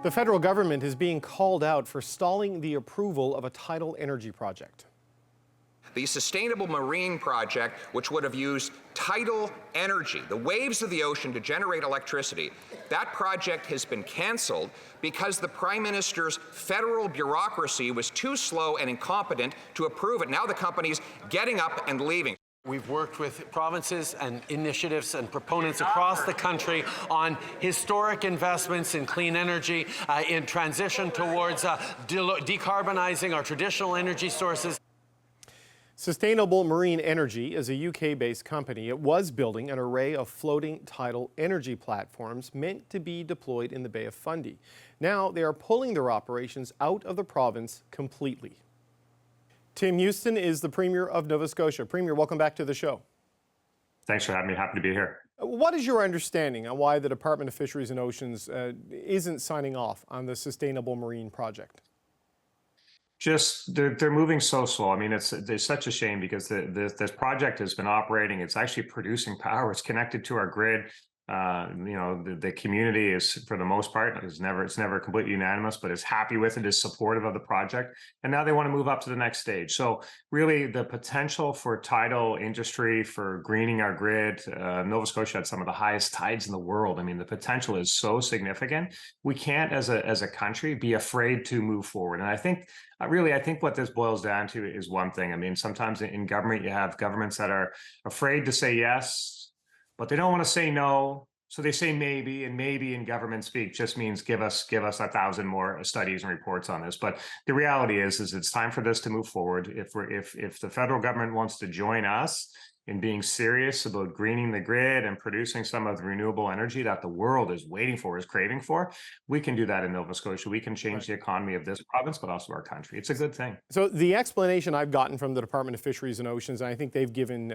The federal government is being called out for stalling the approval of a tidal energy project. The Sustainable Marine Project, which would have used tidal energy, the waves of the ocean, to generate electricity, that project has been canceled because the Prime Minister's federal bureaucracy was too slow and incompetent to approve it. Now the company's getting up and leaving. We've worked with provinces and initiatives and proponents across the country on historic investments in clean energy, in transition towards decarbonizing our traditional energy sources. Sustainable Marine Energy is a UK-based company. It was building an array of floating tidal energy platforms meant to be deployed in the Bay of Fundy. Now they are pulling their operations out of the province completely. Tim Houston is the Premier of Nova Scotia. Premier, welcome back to the show. Thanks for having me. Happy to be here. What is your understanding on why the Department of Fisheries and Oceans isn't signing off on the Sustainable Marine project? Just they're moving so slow. I mean, it's such a shame because this project has been operating. It's actually producing power. It's connected to our grid. The community is, for the most part, it's never completely unanimous, but is happy with it, is supportive of the project. And now they want to move up to the next stage. So really the potential for tidal industry, for greening our grid, Nova Scotia had some of the highest tides in the world. I mean, the potential is so significant. We can't, as a country, be afraid to move forward. And I think what this boils down to is one thing. I mean, sometimes in government, you have governments that are afraid to say yes, but they don't want to say no, so they say maybe, and maybe in government speak just means give us 1,000 more studies and reports on this. But the reality is it's time for this to move forward. If the federal government wants to join us in being serious about greening the grid and producing some of the renewable energy that the world is waiting for, is craving for, we can do that in Nova Scotia. We can change the economy of this province, but also our country. It's a good thing. So the explanation I've gotten from the Department of Fisheries and Oceans, and I think they've given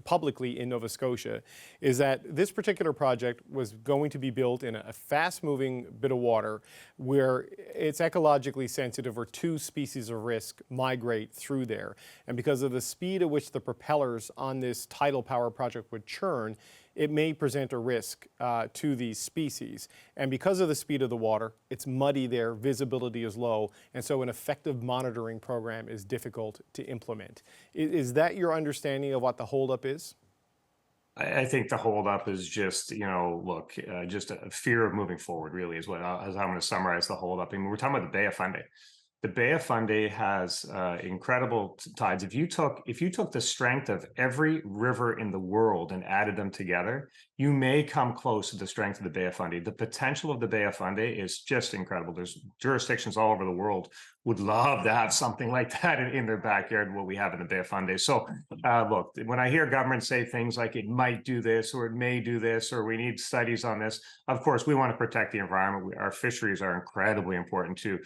publicly in Nova Scotia, is that this particular project was going to be built in a fast-moving bit of water where it's ecologically sensitive, or two species of risk migrate through there. And because of the speed at which the propellers on this tidal power project would churn, it may present a risk to these species. And because of the speed of the water, it's muddy there, visibility is low, and so an effective monitoring program is difficult to implement. Is that your understanding of what the holdup is? I think the holdup is just, just a fear of moving forward, really, is as I'm going to summarize the holdup. I mean, we're talking about the Bay of Fundy. The Bay of Fundy has incredible tides. If you took the strength of every river in the world and added them together, you may come close to the strength of the Bay of Fundy. The potential of the Bay of Fundy is just incredible. There's jurisdictions all over the world would love to have something like that in their backyard, what we have in the Bay of Fundy. So look, when I hear government say things like it might do this, or it may do this, or we need studies on this, of course, we want to protect the environment. Our fisheries are incredibly important to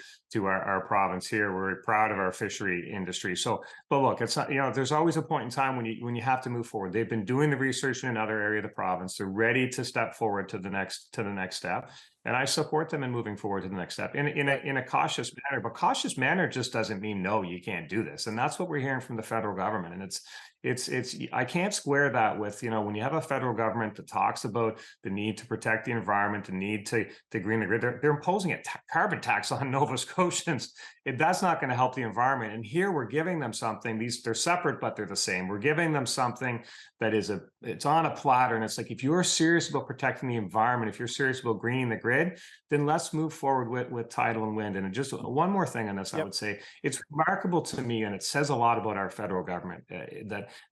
our province here. We're proud of our fishery industry. So, but look, it's not, there's always a point in time when you have to move forward. They've been doing the research in another area of the province. They're ready to step forward to the next step. And I support them in moving forward to the next step in a cautious manner. But cautious manner just doesn't mean, no, you can't do this. And that's what we're hearing from the federal government. And I can't square that with, when you have a federal government that talks about the need to protect the environment, the need to green the grid, they're imposing a carbon tax on Nova Scotians. That's not going to help the environment. And here we're giving them something. They're separate, but they're the same. We're giving them something that it's on a platter. And it's like, if you're serious about protecting the environment, if you're serious about greening the grid, then let's move forward with tidal and wind. And just one more thing on this, I would say, it's remarkable to me, and it says a lot about our federal government,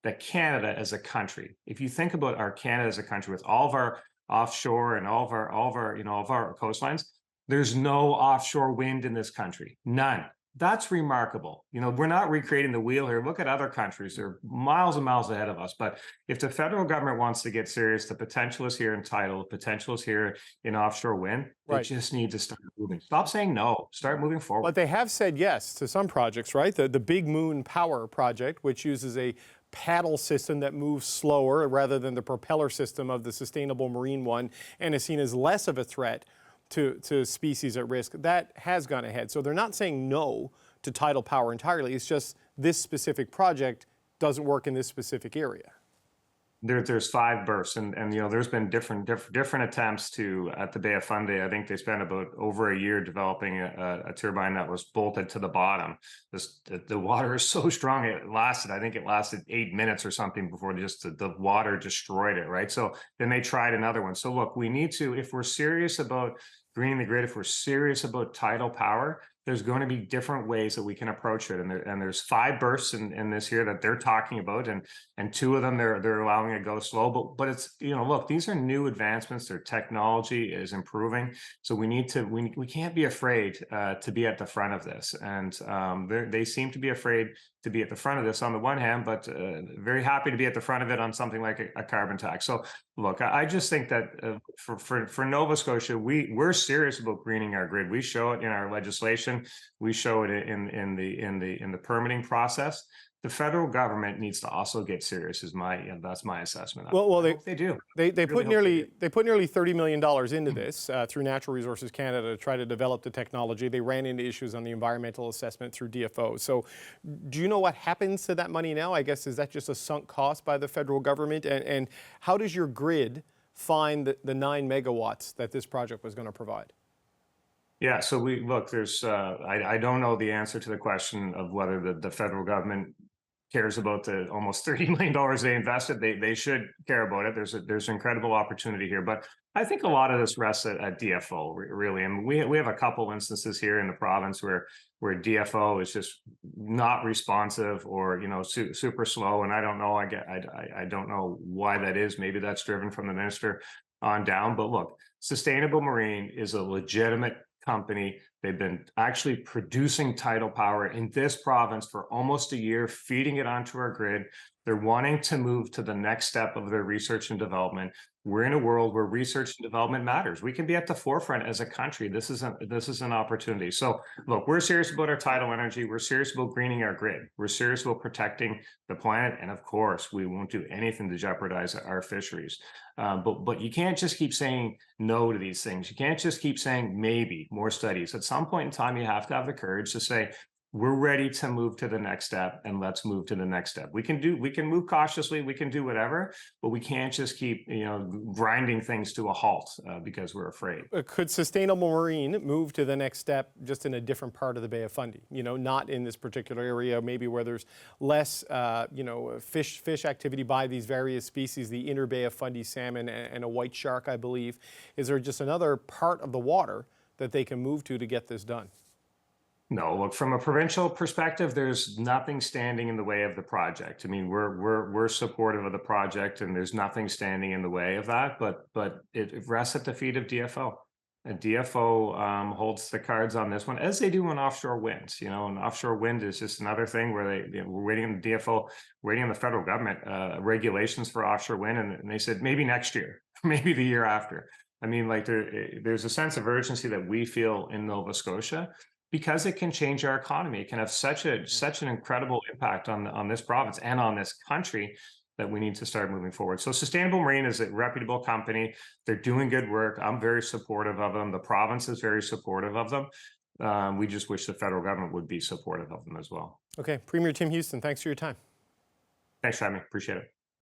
that Canada as a country, if you think about our Canada as a country with all of our offshore and all of our coastlines, there's no offshore wind in this country, none. That's remarkable. We're not recreating the wheel here. Look at other countries. They're miles and miles ahead of us. But if the federal government wants to get serious, the potential is here in tidal, the potential is here in offshore wind. They just need to start moving. Stop saying no. Start moving forward. But they have said yes to some projects, right? The Big Moon Power project, which uses a paddle system that moves slower rather than the propeller system of the Sustainable Marine one, and is seen as less of a threat to species at risk, that has gone ahead. So they're not saying no to tidal power entirely. It's just this specific project doesn't work in this specific area. There's 5 berths, and there's been different attempts to at the Bay of Fundy. I think they spent about over a year developing a turbine that was bolted to the bottom. The water is so strong I think it lasted 8 minutes or something before just the water destroyed it, right? So then they tried another one. So look, we need to, if we're serious about greening the grid, if we're serious about tidal power, there's going to be different ways that we can approach it. And there's 5 bursts in this here that they're talking about, and 2 of them they're allowing it to go slow. But it's, look, these are new advancements. Their technology is improving, so we can't be afraid to be at the front of this. And they seem to be afraid to be at the front of this on the one hand, but very happy to be at the front of it on something like a carbon tax. So look, I just think that for Nova Scotia, we're serious about greening our grid. We show it in our legislation. We show it in the permitting process. The federal government needs to also get serious. That's my assessment. Well, they do. They put nearly $30 million into this through Natural Resources Canada to try to develop the technology. They ran into issues on the environmental assessment through DFO. So, do you know what happens to that money now? I guess, is that just a sunk cost by the federal government? And how does your grid find the 9 megawatts that this project was going to provide? Yeah, so there's I don't know the answer to the question of whether the federal government cares about the almost $30 million they invested. They should care about it. There's incredible opportunity here, but I think a lot of this rests at DFO really. And we have a couple instances here in the province where DFO is just not responsive or super slow. And I don't know. I don't know why that is. Maybe that's driven from the minister on down. But look, Sustainable Marine is a legitimate company. They've been actually producing tidal power in this province for almost a year, feeding it onto our grid. They're wanting to move to the next step of their research and development. We're in a world where research and development matters. We can be at the forefront as a country. This is an opportunity. So look, we're serious about our tidal energy. We're serious about greening our grid. We're serious about protecting the planet. And of course, we won't do anything to jeopardize our fisheries. But you can't just keep saying no to these things. You can't just keep saying maybe more studies. At some point in time, you have to have the courage to say, we're ready to move to the next step, and let's move to the next step. We can move cautiously, we can do whatever, but we can't just keep grinding things to a halt because we're afraid. Could Sustainable Marine move to the next step just in a different part of the Bay of Fundy? Not in this particular area, maybe where there's less fish activity by these various species, the inner Bay of Fundy salmon and a white shark, I believe. Is there just another part of the water that they can move to get this done? No, look, from a provincial perspective, there's nothing standing in the way of the project. I mean, we're supportive of the project, and there's nothing standing in the way of that. But it rests at the feet of DFO. And DFO holds the cards on this one, as they do on offshore winds. And offshore wind is just another thing where we're waiting on the DFO, waiting on the federal government regulations for offshore wind, and they said maybe next year, maybe the year after. I mean, like there's a sense of urgency that we feel in Nova Scotia, because it can change our economy. It can have such an incredible impact on this province and on this country that we need to start moving forward. So Sustainable Marine is a reputable company. They're doing good work. I'm very supportive of them. The province is very supportive of them. We just wish the federal government would be supportive of them as well. Okay, Premier Tim Houston, thanks for your time. Thanks for having me. Appreciate it.